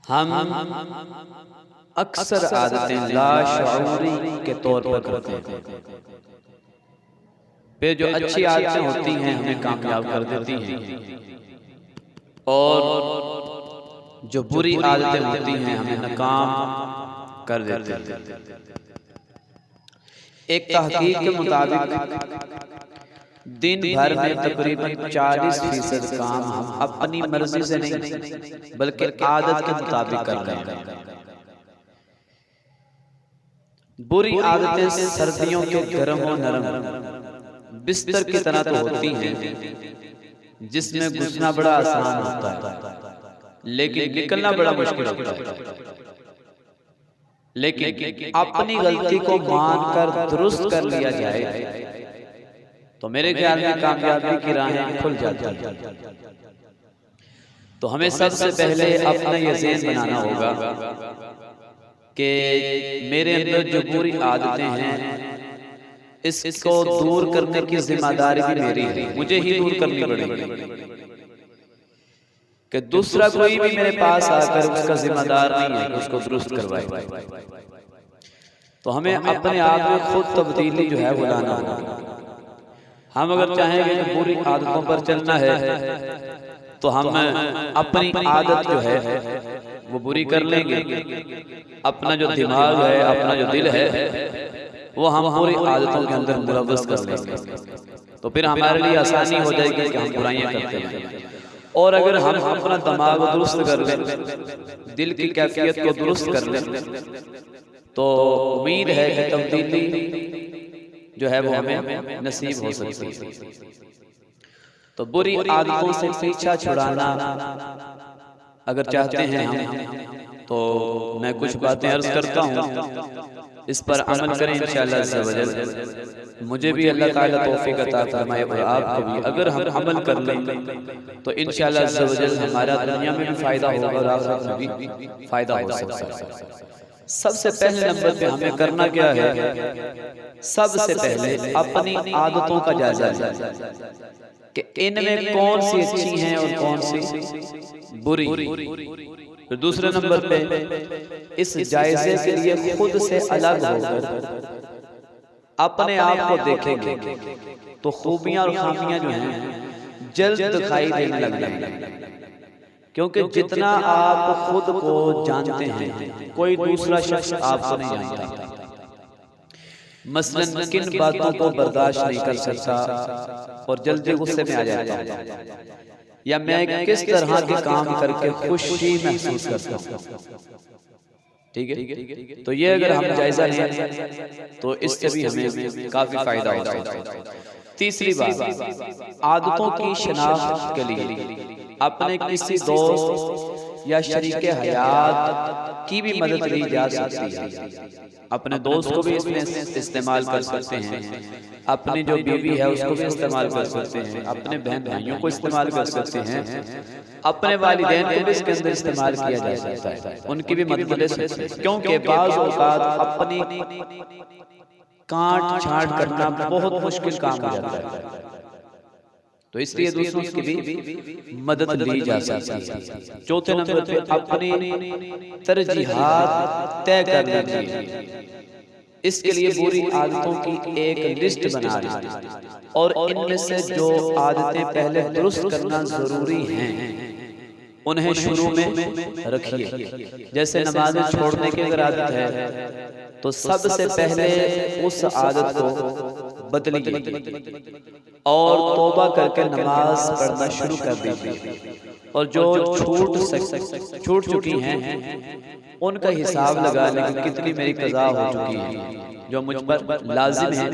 हम अक्सर आदतें लाशऊरी के तौर पर करते हैं। फिर जो अच्छी आदतें होती हैं हमें कामयाब कर देती हैं, और जो बुरी आदतें होती हैं हमें नाकाम कर देती हैं। एक तहकीक के मुताबिक दिन भर में तकरीबन 40% काम हम अपनी मर्जी से नहीं बल्कि आदत के मुताबिक कर रहे हैं। बुरी आदतें सर्दियों के गर्म और नरम बिस्तर की तरह तो होती हैं जिसमें घुसना बड़ा आसान होता है लेकिन निकलना बड़ा मुश्किल होता है। लेकिन अपनी गलती को मानकर दुरुस्त कर लिया जाए तो मेरे ख्याल में कामयाबी की राहें खुल जाती हैं। तो हमें सबसे पहले अपना ये ज़हन बनाना होगा कि मेरे अंदर जो बुरी आदतें हैं इसको दूर करने की जिम्मेदारी भी मेरी है, मुझे ही दूर करनी पड़ेगी कि दूसरा कोई भी मेरे पास आकर उसका जिम्मेदार नहीं है कि उसको दुरुस्त करवाए। तो हमें अपने आप में खुद तब्दीली जो है वो लाना होगा। हम अगर चाहेंगे कि बुरी आदतों पर चलना है तो हम अपनी आदत जो है वो बुरी कर लेंगे। अपना जो दिमाग है, अपना जो दिल है वो हम बुरी आदतों के अंदर मुलव्वस कर लेंगे। तो फिर हमारे लिए आसानी हो जाएगी कि हम बुराइयां करते हैं। और अगर हम अपना दिमाग दुरुस्त कर लें, दिल की कैफियत को दुरुस्त कर लें, तो उम्मीद है कि तब्दीली जो है वो हमें नसीब हो सकती है। तो बुरी आदतों से पीछा छुड़ाना अगर चाहते हैं हम तो मैं कुछ बातें अर्ज करता हूँ, इस पर अमल करें इंशाअल्लाह अज़्ज़ा वजल। मुझे भी अल्लाह ताला तौफीक अता फरमाए और आपको भी। अगर हम अमल कर लें तो इंशाअल्लाह अज़्ज़ा वजल हमारा दुनिया में भी फायदा होगा और आखिरत में भी फायदा हो सकता है। सबसे पहले नंबर पे हमें करना क्या है? सबसे पहले अपनी आदतों का जायजा लें कि इनमें कौन सी अच्छी हैं और कौन सी बुरी। फिर दूसरे नंबर पे इस जायजे के लिए खुद से अलग होकर अपने आप को देखेंगे तो खूबियां और खामियां जो हैं जल्द दिखाई देने लग जाएंगी। क्योंकि जितना आप खुद को जानते हैं कोई दूसरा शख्स आपको नहीं जानता। मसलन किन बातों को बर्दाश्त नहीं कर सकता और जल्दी गुस्से में आ जाता हूं, या मैं किस तरह के काम करके खुशी महसूस करता हूं। ठीक है, तो ये अगर हम जायजा लें तो इससे भी हमें काफी फायदा होता है। तीसरी बात, आदतों की शनाख्त के लिए अपने किसी दोस्त या शरीके हयात की भी मदद ली जा सकती है। अपने दोस्त को भी इसमें इस्तेमाल कर सकते हैं, अपनी जो बीवी है उसको भी इस्तेमाल कर सकते हैं, अपने बहन भाइयों को इस्तेमाल कर सकते हैं, अपने वालिदैन को भी इसके अंदर इस्तेमाल किया जा सकता है, उनकी भी मदद ले सकते हैं। क्योंकि बाज़ औक़ात अपनी काट छांट करना बहुत मुश्किल काम हो जाता है, तो इसलिए दूसरों की भी मदद ली जा सकती है। चौथे नंबर पे अपनी तरजीहात तय करना चाहिए। इसके लिए बुरी आदतों की एक लिस्ट बना लें और इनमें से जो आदतें पहले दुरुस्त करना जरूरी हैं उन्हें शुरू में रखिए। जैसे नमाज़ छोड़ने की अगर आदत है तो सबसे पहले उस आदत को बदलिए और तौबा करके नमाज पढ़ना शुरू कर दीजिए। और जो छूट चुकी हैं उनका हिसाब लगा लें कि कितनी मेरी कज़ा हो चुकी है जो मुझ पर लाजिम है।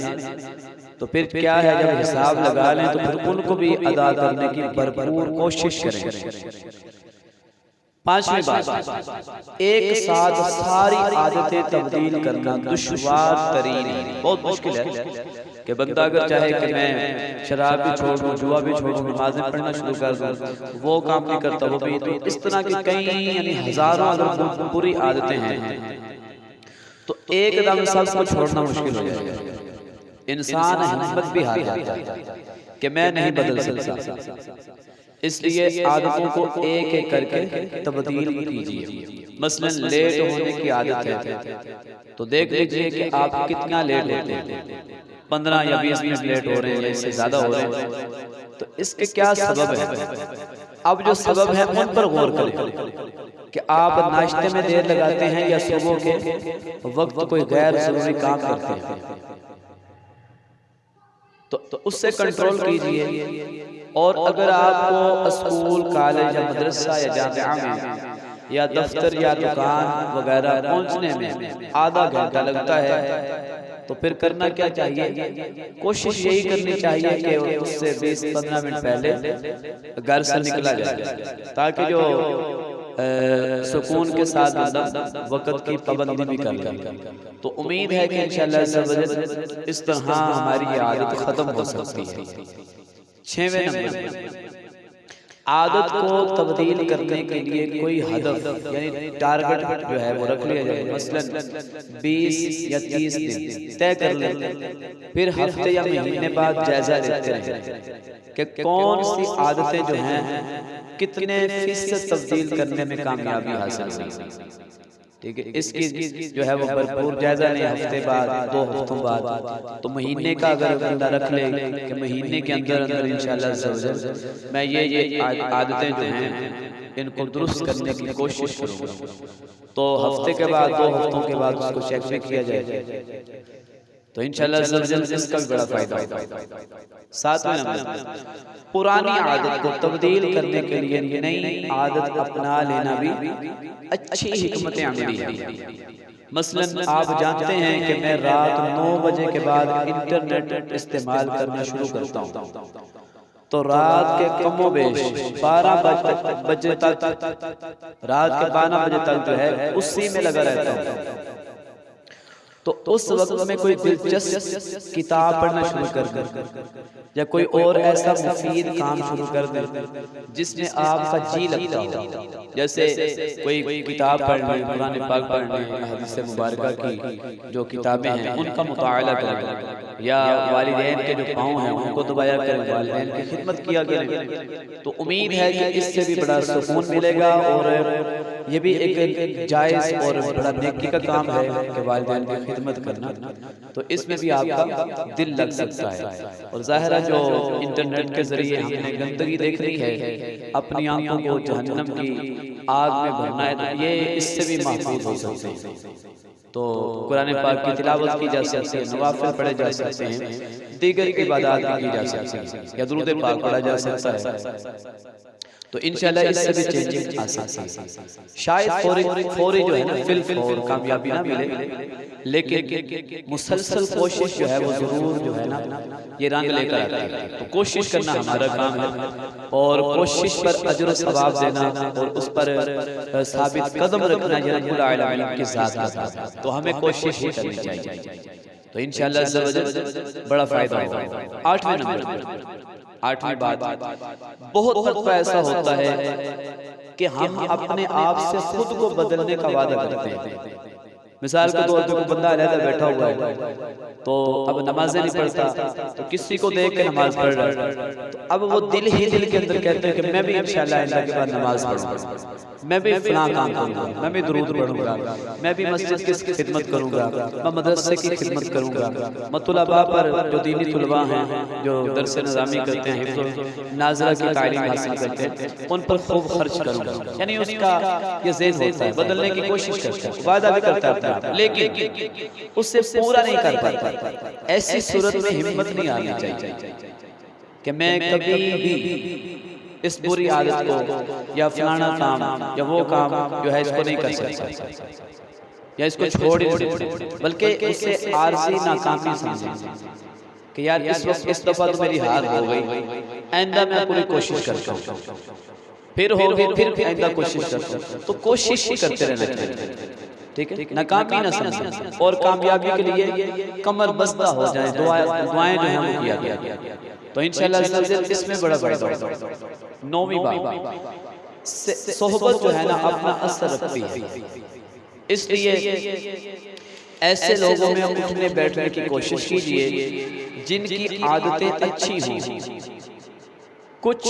तो फिर क्या है, जब हिसाब लगा लें तो फिर उनको भी अदा करने की भरपूर कोशिश करें। पांचवी बात, एक साथ सारी आदतें तब्दील करना दुश्वार तरीन है, बहुत मुश्किल है कि बंदा अगर चाहे कि मैं शराब भी छोड़ दूं, जुआ भी छोड़ दूं, नमाज़ें पढ़ना शुरू कर दूं, वो काम नहीं करता वो भी। तो इस तरह की कई यानी हजारों अगर बुरी आदतें हैं तो एकदम सबको छोड़ना मुश्किल हो जाएगा। इंसान हिम्मत भी हार जाता है कि मैं नहीं बदल सकता, इसलिए आदतों को एक एक करके तब्दील कीजिए। मसलन लेट होने की आदत है तो देख लीजिए कि आप कितना लेट होते हैं, 15 या 20 मिनट लेट हो रहे हैं या इससे ज्यादा हो रहे हैं, तो इसके क्या सबब है। अब जो सबब है उन पर गौर करें कि आप नाश्ते में देर लगाते हैं या सुबह के वक्त कोई गैर जरूरी काम करते हैं, तो उससे कंट्रोल कीजिए। और अगर आपको स्कूल, कॉलेज या मदरसा या जामिया में या दफ्तर या दुकान वगैरह पहुंचने में आधा घंटा लगता है तो फिर करना क्या चाहिए, कोशिश यही करनी चाहिए कि उससे 20-15 मिनट पहले घर से निकला जाए, ताकि जो सुकून के साथ वक्त की पाबंदी भी कर लें। तो उम्मीद है कि इंशाअल्लाह इस तरह हमारी ये आदत खत्म हो सकती है। 6वें नंबर, आदत को तब्दील करने के लिए कोई हदफ यानी टारगेट जो है वो रख लिया जाए। मसलन 20 या 30 दिन तय कर लें, फिर हफ्ते या महीने बाद जायजा लेते रहें कि कौन सी आदतें जो हैं कितने फीसद तब्दील करने में कामयाबी हासिल हुई। ठीक है, इसकी जो है वो भरपूर जायजा लें हफ्ते बाद, 2 हफ्तों बाद, तो महीने का अगर बंदा रख ले कि महीने के अंदर अंदर इंशाअल्लाह मैं ये आदतें जो हैं इनको दुरुस्त करने की कोशिश करूँगा, तो हफ्ते के बाद 2 हफ्तों के बाद उसको चेक भी किया जाए, तो इंशाअल्लाह इसका भी बड़ा फायदा होगा। 7वें नंबर, पुरानी आदत को तब्दील करने के लिए नई आदत अपना लेना भी अच्छी हिकमत अमली है। मसलन आप जानते हैं कि मैं रात 9 बजे के बाद इंटरनेट इस्तेमाल करना शुरू करता हूँ, तो रात के कमोबेश 12 बजे तक रात के 12 बजे तक जो है उसी में लगा रहता हूँ। तो उस वक्त में कोई दिलचस्प किताब पढ़ना शुरू कर दें या कोई और ऐसा मुफीद काम शुरू कर दें जिसमें आपका जी लगता हो, जैसे कोई किताब पढ़ने, कुरान पाक पढ़ने, हदीस मुबारका की जो किताबें हैं उनका मुताला करें, या वालिदैन के जो पाँव हैं उनको दबाया करें, वालिदैन की खिदमत किया करें। तो उम्मीद है कि इससे भी बड़ा सुकून मिलेगा और ये भी एक जायज़ और बड़ा नेकी का काम है कि वालिदैन की खिदमत करना, तो इसमें भी आपका दिल लग सकता है। और ज़ाहिर है जो इंटरनेट के जरिए हमने गंदगी देख रही है, अपनी आंखों को जहन्नम की आग में भरना है, तो ये इससे भी महफूज हो सकते हैं। तो कुरान पाक की तिलावत की जा सकती है, नवाफिल पढ़े जा सकते हैं, दीगर इबादत की जा सकती है, या दुरूद पाक पढ़ा जा सकता है, तो इंशाल्लाह इससे भी चेंजिंग आ सकती है। शायद फौरी जो है ना फिल और कामयाबी ना मिले, लेकिन मुसलसल कोशिश जो है वो जरूर जो है ना ये रंग लेकर आती है। तो कोशिश करना हमारा काम है और कोशिश पर अजर और सवाब देना और उस पर साबित कदम रखना ये रब्बुल आलमीन की ज़ात है, तो हमें कोशिश ही करनी चाहिए, तो इंशाअल्लाह बड़ा फायदा होगा। 8वें नंबर, 8वीं बात, बहुत दफा ऐसा होता है कि हम अपने आप से खुद को बदलने का वादा करते हैं। मिसाल के तौर पर बंदा अलग बैठा हुआ है, तो अब नमाजें नहीं पढ़ता, तो किसी को देख के नमाज पढ़ रहा है, तो अब वो दिल के अंदर कहते हैं कि मैं भी इंशाअल्लाह अल्लाह के बाद नमाज पढ़ूंगा, मैं भी फलां काम करूंगा, मैं भी दुरूद पढ़ूंगा, मैं भी मस्जिद की खिदमत करूंगा, मैं मदरसे की खिदमत करूंगा, मैं तुलबा पर जो दीनी तुलबा हैं जो दरस निज़ामी करते हैं, हिफ्ज़ नाज़िरा की तालीम हासिल करते हैं, उन पर खूब खर्च करूंगा। यानी उसका ये ज़ेन होता है, बदलने की कोशिश करता है, वादा भी करता है, लेकिन उससे पूरा नहीं कर पाता। ऐसी सूरत में हिम्मत नहीं आनी चाहिए कि मैं कभी भी इस बुरी आदत को या फलाना काम या वो काम जो है इसको नहीं कर सकता या इसको छोड़ ही नहीं सकता, बल्कि इसे आरज़ी नाकामी समझें कि यार इस दफा तो मेरी हार हो गई, आइंदा मैं पूरी कोशिश करता हूँ, फिर होगी, फिर आइंदा कोशिश करता हूँ, तो कोशिश ही करते रहना चाहिए। ठीक है, नाकामी ना समझें और कामयाबी के लिए कमर बस्ता हो जाए, दुआएं जो हैं किया गया, तो इंशाअल्लाह इसमें बड़ा फायदा होगा। 9वीं बात, सोहबत जो है ना अपना असर रखती है, इसलिए ऐसे लोगों में उठने बैठने की कोशिश कीजिए जिनकी आदतें अच्छी हों, कुछ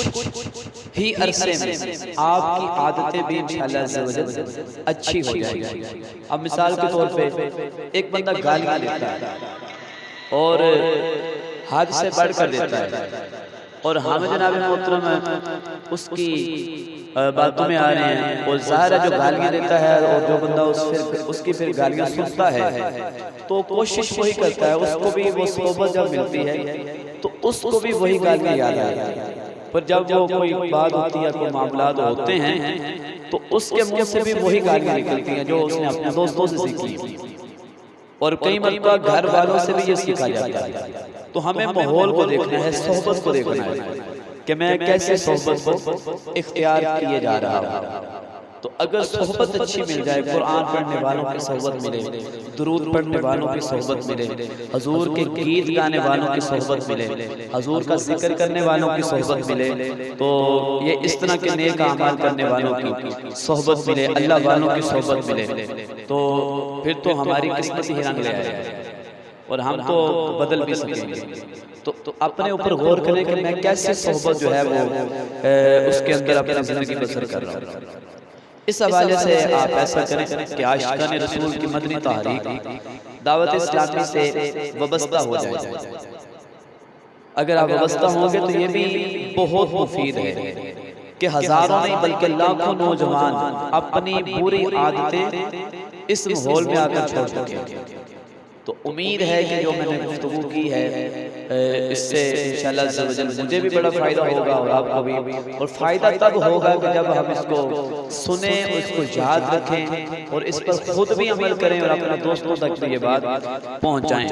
ही अरसे में आपकी आदतें भी इंशाअल्लाह अज़्ज़ा वजल अच्छी हो जाएगी। अब मिसाल के तौर पे एक बंदा गालियाँ देता है और हद से बढ़ कर देता है और हम जनाब मोहतरम उसकी बातों में आ रहे हैं और ज़ाहिर है जो गालियाँ देता है और जो बंदा उसकी फिर गालियाँ सुनता है तो कोशिश वही करता है, उसको भी वो सोबत जब मिलती है तो उसको भी वही गालियाँ याद आती है। पर जब वो कोई बात होती है, कोई मामलात होते हैं तो उसके मुंह से भी वही गालियाँ निकलती हैं जो उसने अपने दोस्तों से सीखी और कई मरतबा घर वालों से भी ये सीखा जाता है। तो हमें माहौल को देखना है, सोहबत को देखना है कि मैं कैसे सोहबत को इख्तियार किए जा रहा हूँ। तो अगर सोहबत अच्छी मिल जाए, कुरान पढ़ने वालों की सोहबत मिले, दुरूद पढ़ने वालों की सोहबत मिले, हजूर के गीत गाने वालों की सोहबत मिले, हजूर का जिक्र करने वालों की सोहबत मिले, तो ये इस तरह के नेक अमाल करने वालों की सोहबत मिले, अल्लाह वालों की सोहबत मिले, तो फिर तो हमारी किस्मत ही रंग ले आएगी और हम तो बदल भी सकेंगे। तो अपने ऊपर गौर करें कि मैं कैसे सोहबत जो है वो उसके अंदर अपनी जिंदगी बसर कर रहा हूँ। इस हवाले से आप ऐसा करें कि आशिकाने रसूल की मदनी तहरीक दावत इस्लामी से वाबस्ता हो जाए। अगर आप वाबस्ता होंगे तो ये भी बहुत मुफीद है कि हजारों नहीं बल्कि लाखों नौजवान अपनी बुरी आदतें इस माहौल में आकर छोड़ चुके। तो उम्मीद है कि जो मैंने गुफ्तगू की है इससे इंशाअल्लाह अज़्ज़ा वजल मुझे भी बड़ा फ़ायदा होगा और आपको भी, और फ़ायदा तब होगा कि जब हम इसको सुने, इसको याद रखें और इस पर खुद भी अमल करें और अपने दोस्तों तक भी ये बात पहुँचाएं।